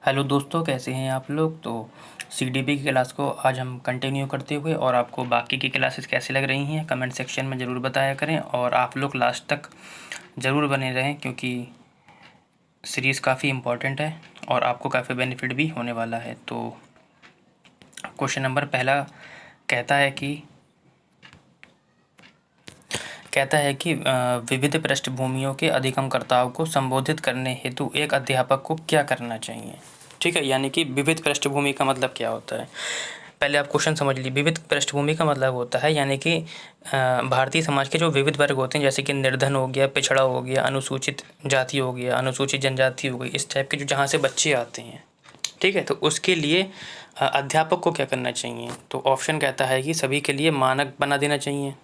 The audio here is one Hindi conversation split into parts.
हेलो दोस्तों, कैसे हैं आप लोग। तो सीडीपी की क्लास को आज हम कंटिन्यू करते हुए और आपको बाकी की क्लासेस कैसी लग रही हैं कमेंट सेक्शन में ज़रूर बताया करें और आप लोग लास्ट तक ज़रूर बने रहें क्योंकि सीरीज़ काफ़ी इम्पॉर्टेंट है और आपको काफ़ी बेनिफिट भी होने वाला है। तो क्वेश्चन नंबर पहला कहता है कि विविध पृष्ठभूमियों के अधिगमकर्ताओं को संबोधित करने हेतु एक अध्यापक को क्या करना चाहिए। ठीक है, यानी कि विविध पृष्ठभूमि का मतलब क्या होता है। पहले आप क्वेश्चन समझ लीजिए। विविध पृष्ठभूमि का मतलब होता है यानी कि भारतीय समाज के जो विविध वर्ग होते हैं, जैसे कि निर्धन हो गया, पिछड़ा हो गया, अनुसूचित जाति हो गया, अनुसूचित जनजाति हो गई, इस टाइप के जो जहाँ से बच्चे आते हैं, ठीक है, तो उसके लिए अध्यापक को क्या करना चाहिए। तो ऑप्शन कहता है कि सभी के लिए मानक बना देना चाहिए।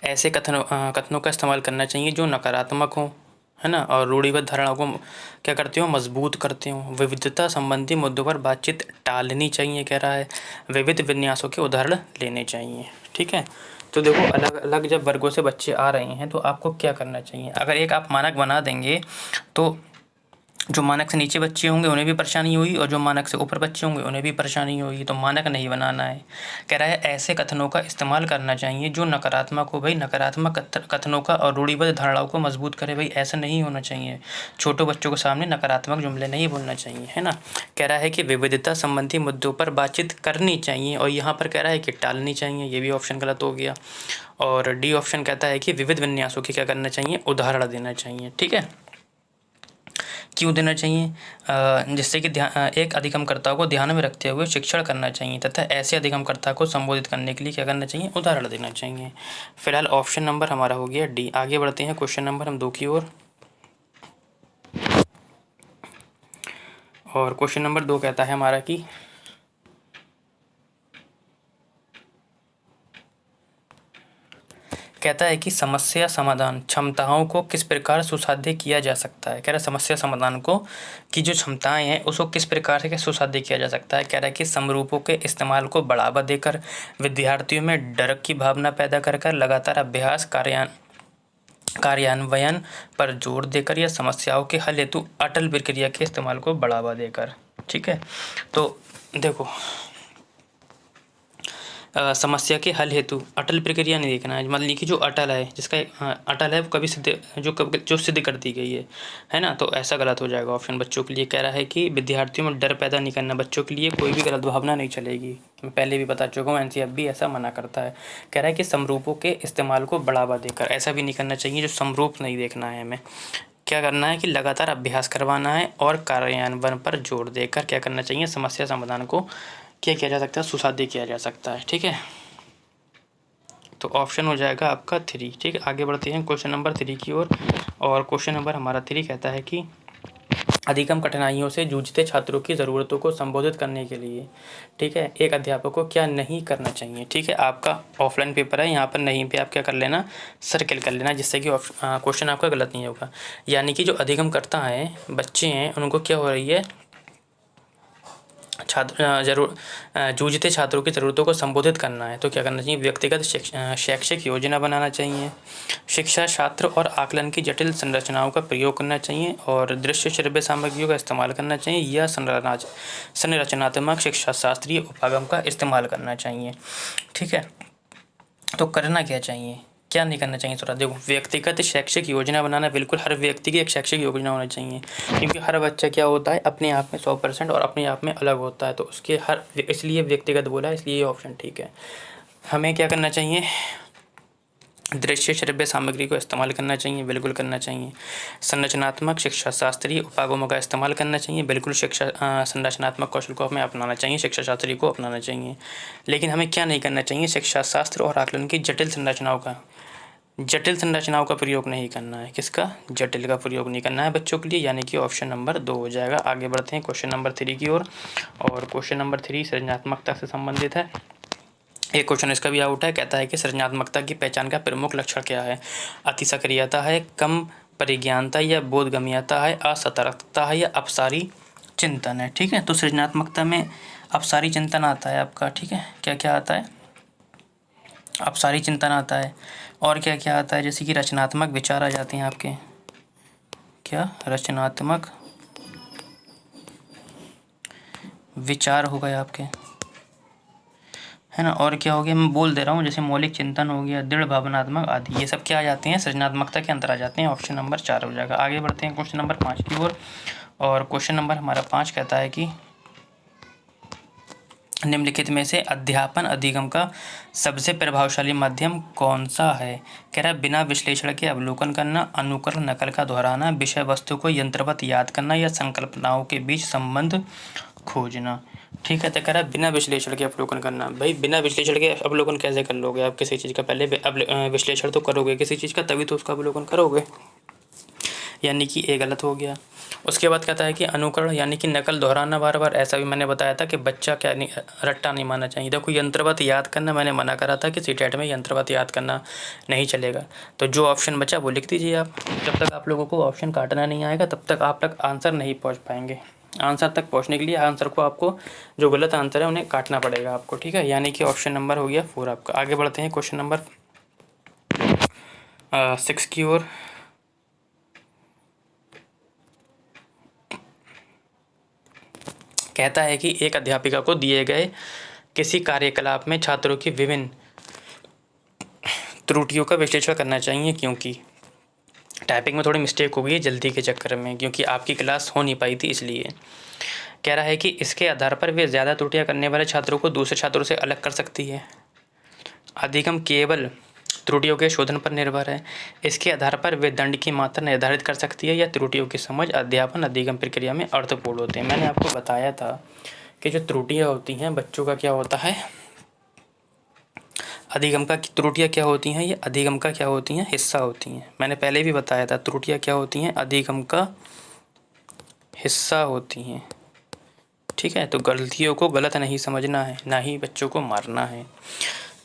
ऐसे कथनों का इस्तेमाल करना चाहिए जो नकारात्मक हो, है ना, और रूढ़िबद्ध धारणाओं को क्या करते हो, मजबूत करते हो। विविधता संबंधी मुद्दों पर बातचीत टालनी चाहिए, कह रहा है। विविध विन्यासों के उदाहरण लेने चाहिए। ठीक है, तो देखो अलग अलग जब वर्गों से बच्चे आ रहे हैं तो आपको क्या करना चाहिए। अगर एक आप मानक बना देंगे तो जो मानक से नीचे बच्चे होंगे उन्हें भी परेशानी होगी और जो मानक से ऊपर बच्चे होंगे उन्हें भी परेशानी होगी। तो मानक नहीं बनाना है। कह रहा है ऐसे कथनों का इस्तेमाल करना चाहिए जो नकारात्मक हो। भाई नकारात्मक कथनों का और रूढ़िबद्ध धारणाओं को मजबूत करे। भाई ऐसा नहीं होना चाहिए। छोटे बच्चों के सामने नकारात्मक जुमले नहीं बोलना चाहिए, है ना। कह रहा है कि विविधता संबंधी मुद्दों पर बातचीत करनी चाहिए और यहाँ पर कह रहा है कि टालनी चाहिए। ये भी ऑप्शन गलत हो गया। और डी ऑप्शन कहता है कि विविध विन्यासों की क्या करना चाहिए, उदाहरण देना चाहिए। ठीक है, क्यों देना चाहिए, जिससे कि एक अधिगमकर्ता को ध्यान में रखते हुए शिक्षण करना चाहिए तथा ऐसे अधिगमकर्ता को संबोधित करने के लिए क्या करना चाहिए, उदाहरण देना चाहिए। फिलहाल ऑप्शन नंबर हमारा हो गया डी। आगे बढ़ते हैं क्वेश्चन नंबर हम 2 की ओर। और क्वेश्चन नंबर 2 कहता है हमारा कि कहता है कि समस्या समाधान क्षमताओं को किस प्रकार सुसाध्य किया जा सकता है। कह रहा है समस्या समाधान को की जो क्षमताएं हैं उसको किस प्रकार से सुसाध्य किया जा सकता है। कह रहा है कि समरूपों के इस्तेमाल को बढ़ावा देकर, विद्यार्थियों में डर की भावना पैदा कर लगातार अभ्यास कार्यान्वयन पर जोर देकर या समस्याओं के हल हेतु अटल प्रक्रिया के इस्तेमाल को बढ़ावा देकर। ठीक है, तो देखो समस्या के हल हेतु अटल प्रक्रिया नहीं देखना है। मतलब कि जो अटल है, जिसका अटल है वो कभी जो सिद्ध कर दी गई है ना। तो ऐसा गलत हो जाएगा ऑप्शन बच्चों के लिए। कह रहा है कि विद्यार्थियों में डर पैदा नहीं करना। बच्चों के लिए कोई भी गलत भावना नहीं चलेगी। मैं पहले भी बता चुका हूँ, एनसीईआरटी भी ऐसा मना करता है। कह रहा है कि समरूपों के इस्तेमाल को बढ़ावा देकर, ऐसा भी नहीं करना चाहिए जो समरूप नहीं देखना है हमें। क्या करना है कि लगातार अभ्यास करवाना है और कार्यान्वयन पर जोर देकर क्या करना चाहिए, समस्या समाधान को क्या किया जा सकता है, सुसाध्य किया जा सकता है। ठीक है, तो ऑप्शन हो जाएगा आपका 3। ठीक है, आगे बढ़ते हैं क्वेश्चन नंबर 3 की ओर। और क्वेश्चन नंबर हमारा 3 कहता है कि अधिगम कठिनाइयों से जूझते छात्रों की ज़रूरतों को संबोधित करने के लिए, ठीक है, एक अध्यापक को क्या नहीं करना चाहिए। ठीक है, आपका ऑफलाइन पेपर है, यहाँ पर नहीं पे आप क्या कर लेना, सर्किल कर लेना, जिससे कि क्वेश्चन आपका गलत नहीं होगा। यानी कि जो अधिगम करता है, बच्चे हैं, उनको क्या हो रही है, जूझते छात्रों की ज़रूरतों को संबोधित करना है। तो क्या करना चाहिए, व्यक्तिगत शैक्षिक योजना बनाना चाहिए, शिक्षा शास्त्र और आकलन की जटिल संरचनाओं का प्रयोग करना चाहिए और दृश्य श्रव्य सामग्रियों का इस्तेमाल करना चाहिए या संरचनात्मक शिक्षा शास्त्रीय उपागम का इस्तेमाल करना चाहिए। ठीक है, तो करना क्या चाहिए, क्या नहीं करना चाहिए। थोड़ा देखो, व्यक्तिगत शैक्षिक योजना बनाना, बिल्कुल हर व्यक्ति की एक शैक्षिक योजना होनी चाहिए क्योंकि हर बच्चा क्या होता है, अपने आप में 100% और अपने आप में अलग होता है। तो उसके इसलिए व्यक्तिगत बोला, इसलिए ये ऑप्शन ठीक है। हमें क्या करना चाहिए, दृश्य श्रव्य सामग्री को इस्तेमाल करना चाहिए, बिल्कुल करना चाहिए। संरचनात्मक शिक्षा शास्त्रीय उपागमों का इस्तेमाल करना चाहिए, बिल्कुल शिक्षा संरचनात्मक कौशल को हमें अपनाना चाहिए, शिक्षा शास्त्री को अपनाना चाहिए। लेकिन हमें क्या नहीं करना चाहिए, शिक्षा शास्त्र और आकलन की जटिल संरचनाओं का प्रयोग नहीं करना है। किसका, जटिल का प्रयोग नहीं करना है बच्चों के लिए, यानी कि ऑप्शन नंबर 2 हो जाएगा। आगे बढ़ते हैं क्वेश्चन नंबर 3 की ओर। और क्वेश्चन नंबर 3 सृजनात्मकता से संबंधित है। एक क्वेश्चन इसका भी आउट है। कहता है कि सृजनात्मकता की पहचान का प्रमुख लक्षण क्या है। अति सक्रियता है, कम परिज्ञानता या बोधगम्यता है, असतर्कता है या अपसारी चिंतन है। ठीक है, तो सृजनात्मकता में अपसारी चिंतन आता है आपका। ठीक है, क्या क्या आता है, अपसारी चिंतन आता है और क्या क्या आता है, जैसे कि रचनात्मक विचार आ जाते हैं आपके। क्या, रचनात्मक विचार हो गए आपके, है ना। और क्या हो गया, मैं बोल दे रहा हूँ, जैसे मौलिक चिंतन हो गया, दृढ़ भावनात्मक आदि, ये सब क्या आ जाते हैं, सृजनात्मकता के अंतर आ जाते हैं। ऑप्शन नंबर 4 हो जाएगा। आगे बढ़ते हैं क्वेश्चन नंबर 5 की ओर। और क्वेश्चन नंबर हमारा 5 कहता है कि निम्नलिखित में से अध्यापन अधिगम का सबसे प्रभावशाली माध्यम कौन सा है। कह रहा है बिना विश्लेषण के अवलोकन करना, अनुकरण नकल का दोहराना, विषय वस्तु को यंत्रवत याद करना या संकल्पनाओं के बीच संबंध खोजना। ठीक है, तो कह रहा है बिना विश्लेषण के अवलोकन करना। भाई बिना विश्लेषण के अवलोकन कैसे कर लोगे आप किसी चीज़ का, पहले विश्लेषण तो करोगे किसी चीज़ का, तभी तो उसका अवलोकन करोगे, यानी कि ये गलत हो गया। उसके बाद कहता है कि अनुकरण यानी कि नकल दोहराना बार बार, ऐसा भी मैंने बताया था कि बच्चा क्या नहीं, रट्टा नहीं मानना चाहिए। देखो यंत्रवत याद करना मैंने मना करा था कि सीटेट में यंत्रवत याद करना नहीं चलेगा। तो जो ऑप्शन बचा वो लिख दीजिए आप। जब तक आप लोगों को ऑप्शन काटना नहीं आएगा तब तक आप तक आंसर नहीं पहुँच पाएंगे। आंसर तक पहुँचने के लिए आंसर को आपको, जो गलत आंसर है उन्हें काटना पड़ेगा आपको, ठीक है। यानी कि ऑप्शन नंबर हो गया 4 आपका। आगे बढ़ते हैं क्वेश्चन नंबर 6 की ओर। कहता है कि एक अध्यापिका को दिए गए किसी कार्यकलाप में छात्रों की विभिन्न त्रुटियों का विश्लेषण करना चाहिए, क्योंकि टाइपिंग में थोड़ी मिस्टेक हो गई जल्दी के चक्कर में, क्योंकि आपकी क्लास हो नहीं पाई थी इसलिए। कह रहा है कि इसके आधार पर वे ज़्यादा त्रुटियां करने वाले छात्रों को दूसरे छात्रों से अलग कर सकती है। अधिगम केवल त्रुटियों के शोधन पर निर्भर है। इसके आधार पर वे दंड की मात्रा निर्धारित कर सकती है या त्रुटियों की समझ अध्यापन अधिगम प्रक्रिया में अर्थपूर्ण होते हैं। मैंने आपको बताया था कि जो त्रुटियां होती हैं बच्चों का क्या होता है, अधिगम का त्रुटियां क्या होती हैं, ये अधिगम का क्या होती हैं, हिस्सा होती हैं। मैंने पहले भी बताया था त्रुटियां क्या होती हैं, अधिगम का हिस्सा होती हैं, ठीक है। तो गलतियों को गलत नहीं समझना है, ना ही बच्चों को मारना है।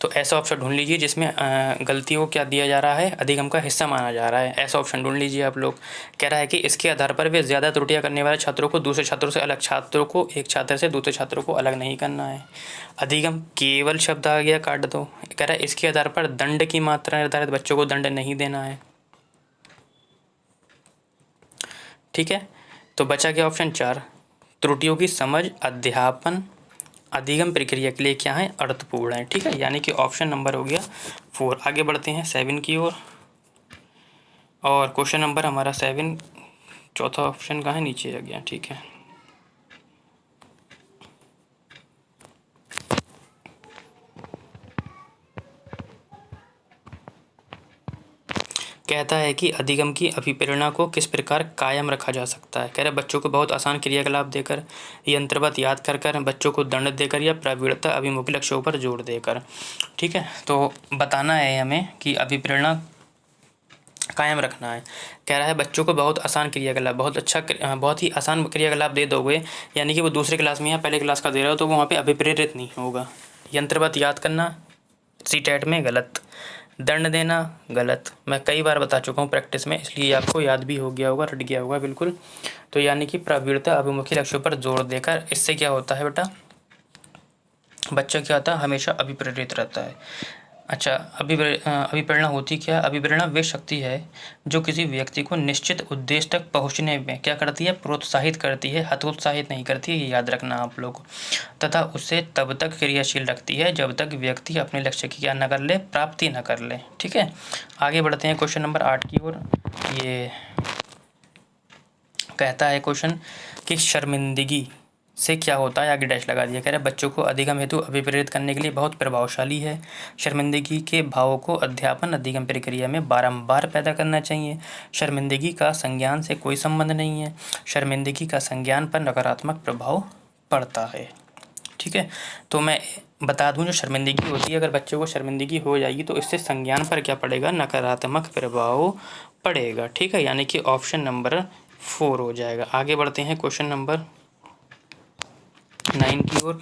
तो ऐसा ऑप्शन ढूंढ लीजिए जिसमें गलतियों को क्या दिया जा रहा है, अधिगम का हिस्सा माना जा रहा है। ऐसा ऑप्शन ढूंढ लीजिए आप लोग। कह रहा है कि इसके आधार पर वे ज़्यादा त्रुटियां करने वाले छात्रों को दूसरे छात्रों से अलग, छात्रों को एक छात्र से दूसरे छात्रों को अलग नहीं करना है। अधिगम केवल शब्द आ गया, काट दो। कह रहा है इसके आधार पर दंड की मात्रा निर्धारित, बच्चों को दंड नहीं देना है, ठीक है। तो बचा गया ऑप्शन 4, त्रुटियों की समझ अध्यापन अधिगम प्रक्रिया के लिए क्या है, अर्थपूर्ण है, ठीक है। यानी कि ऑप्शन नंबर हो गया 4। आगे बढ़ते हैं 7 की ओर। और क्वेश्चन नंबर हमारा 7, चौथा ऑप्शन कहाँ है, नीचे आ गया, ठीक है। कहता है कि अधिगम की अभिप्रेरणा को किस प्रकार कायम रखा जा सकता है। कह रहे बच्चों को बहुत आसान क्रियाकलाप देकर, यंत्रवत याद कर बच्चों को दंड देकर या प्रवीणता अभिमुखी लक्ष्यों पर जोर देकर, ठीक है। तो बताना है हमें कि अभिप्रेरणा कायम रखना है। कह रहा है बच्चों को बहुत आसान क्रियाकलाप, बहुत ही आसान क्रियाकलाप दे दोगे, यानी कि वो दूसरे क्लास में या पहले क्लास का दे रहा हो तो वो वहाँ पे अभिप्रेरित नहीं होगा। यंत्रवत याद करना सीटेट में गलत, दंड देना गलत। मैं कई बार बता चुका हूँ प्रैक्टिस में, इसलिए आपको याद भी हो गया होगा, रट गया होगा बिल्कुल। तो यानी कि प्रवीणता अभिमुखी लक्ष्यों पर जोर देकर, इससे क्या होता है बेटा, बच्चा क्या होता है, हमेशा अभिप्रेरित रहता है। अच्छा, अभिप्रेरणा होती क्या है? अभिप्रेरणा वे शक्ति है जो किसी व्यक्ति को निश्चित उद्देश्य तक पहुंचने में क्या करती है, प्रोत्साहित करती है, हतोत्साहित नहीं करती है, ये याद रखना आप लोग। तथा उसे तब तक क्रियाशील रखती है जब तक व्यक्ति अपने लक्ष्य की क्या न कर ले, प्राप्ति न कर ले, ठीक है। आगे बढ़ते हैं क्वेश्चन नंबर 8 की ओर। ये कहता है क्वेश्चन कि शर्मिंदगी से क्या होता है, आगे डैश लगा दिया। कह रहे बच्चों को अधिगम हेतु अभिप्रेरित करने के लिए बहुत प्रभावशाली है। शर्मिंदगी के भाव को अध्यापन अधिगम प्रक्रिया में बारंबार पैदा करना चाहिए। शर्मिंदगी का संज्ञान से कोई संबंध नहीं है। शर्मिंदगी का संज्ञान पर नकारात्मक प्रभाव पड़ता है, ठीक है। तो मैं बता दूं, जो शर्मिंदगी होती है, अगर बच्चों को शर्मिंदगी हो जाएगी तो इससे संज्ञान पर क्या पड़ेगा, नकारात्मक प्रभाव पड़ेगा, ठीक है। यानी कि ऑप्शन नंबर 4 हो जाएगा। आगे बढ़ते हैं क्वेश्चन नंबर 9 की ओर।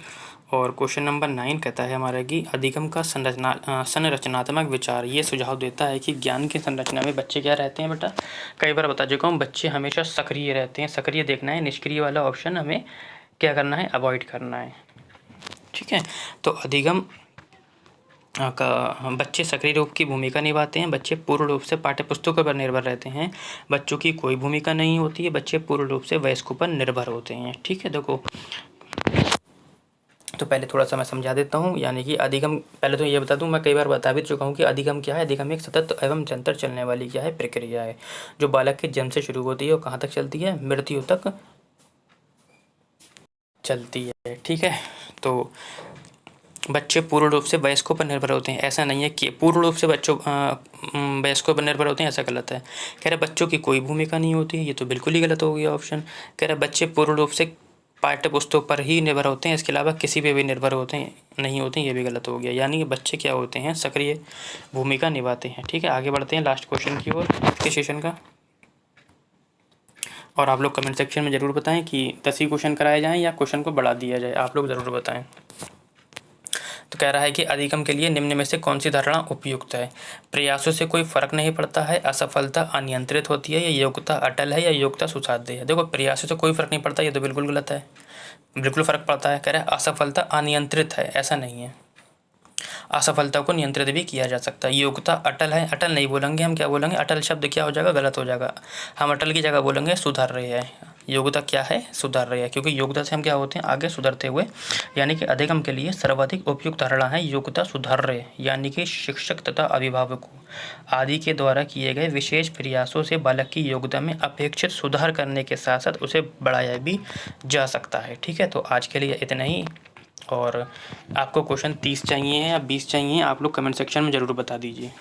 और क्वेश्चन नंबर 9 कहता है हमारा कि अधिगम का संरचनात्मक विचार ये सुझाव देता है कि ज्ञान की संरचना में बच्चे क्या रहते हैं बेटा, कई बार बता चुका हूँ, बच्चे हमेशा सक्रिय रहते हैं। सक्रिय देखना है, निष्क्रिय वाला ऑप्शन हमें क्या करना है, अवॉइड करना है, ठीक है। तो अधिगम का बच्चे सक्रिय रूप की भूमिका निभाते हैं। बच्चे पूर्ण रूप से पाठ्यपुस्तकों पर निर्भर रहते हैं। बच्चों की कोई भूमिका नहीं होती है। बच्चे पूर्ण रूप से वयस्कों पर निर्भर होते हैं, ठीक है। देखो तो पहले थोड़ा सा मैं समझा देता हूँ। यानी कि अधिगम, पहले तो ये बता दूँ, मैं कई बार बता भी चुका हूँ कि अधिगम क्या है। अधिगम एक सतत एवं निरंतर चलने वाली क्या है, प्रक्रिया है, जो बालक के जन्म से शुरू होती है और कहाँ तक चलती है, मृत्यु तक चलती है। ठीक है, तो बच्चे पूर्ण रूप से वयस्कों पर निर्भर होते हैं, ऐसा नहीं है कि पूर्ण रूप से बच्चों वयस्कों पर निर्भर होते हैं, ऐसा गलत है। कह रहे बच्चों की कोई भूमिका नहीं होती, ये तो बिल्कुल ही गलत हो गया ऑप्शन। कह रहे बच्चे पूर्ण रूप से पाठ्य पुस्तकों पर ही निर्भर होते हैं, इसके अलावा किसी पे भी निर्भर होते हैं नहीं होते हैं, ये भी गलत हो गया। यानी कि बच्चे क्या होते हैं, सक्रिय भूमिका निभाते हैं। ठीक है, आगे बढ़ते हैं लास्ट क्वेश्चन की ओर के सेशन का। और आप लोग कमेंट सेक्शन में ज़रूर बताएं कि 10 ही क्वेश्चन कराए जाएँ या क्वेश्चन को बढ़ा दिया जाए, आप लोग ज़रूर बताएं। तो कह रहा है कि अधिगम के लिए निम्न में से कौन सी धारणा उपयुक्त है। प्रयासों से कोई फर्क नहीं पड़ता है, असफलता अनियंत्रित होती है, या योग्यता अटल है, या योग्यता सुसाध्य है। देखो, प्रयासों से कोई फर्क नहीं पड़ता, ये तो बिल्कुल गलत है, बिल्कुल फर्क पड़ता है। कह रहा है असफलता अनियंत्रित है, ऐसा नहीं है, असफलता को नियंत्रित भी किया जा सकता है। योग्यता अटल है, अटल नहीं बोलेंगे हम, क्या बोलेंगे, अटल शब्द क्या हो जाएगा, गलत हो जाएगा। हम अटल की जगह बोलेंगे सुधार रहे हैं। योग्यता क्या है, सुधार रहे हैं, क्योंकि योग्यता से हम क्या होते हैं, आगे सुधरते हुए। यानी कि अधिगम के लिए सर्वाधिक उपयुक्त धारणा है योग्यता सुधार रहे, यानी कि शिक्षक तथा अभिभावकों आदि के द्वारा किए गए विशेष प्रयासों से बालक की योग्यता में अपेक्षित सुधार करने के साथ साथ उसे बढ़ाया भी जा सकता है। ठीक है, तो आज के लिए इतना ही। और आपको क्वेश्चन 30 चाहिए या 20 चाहिए, आप लोग कमेंट सेक्शन में ज़रूर बता दीजिए।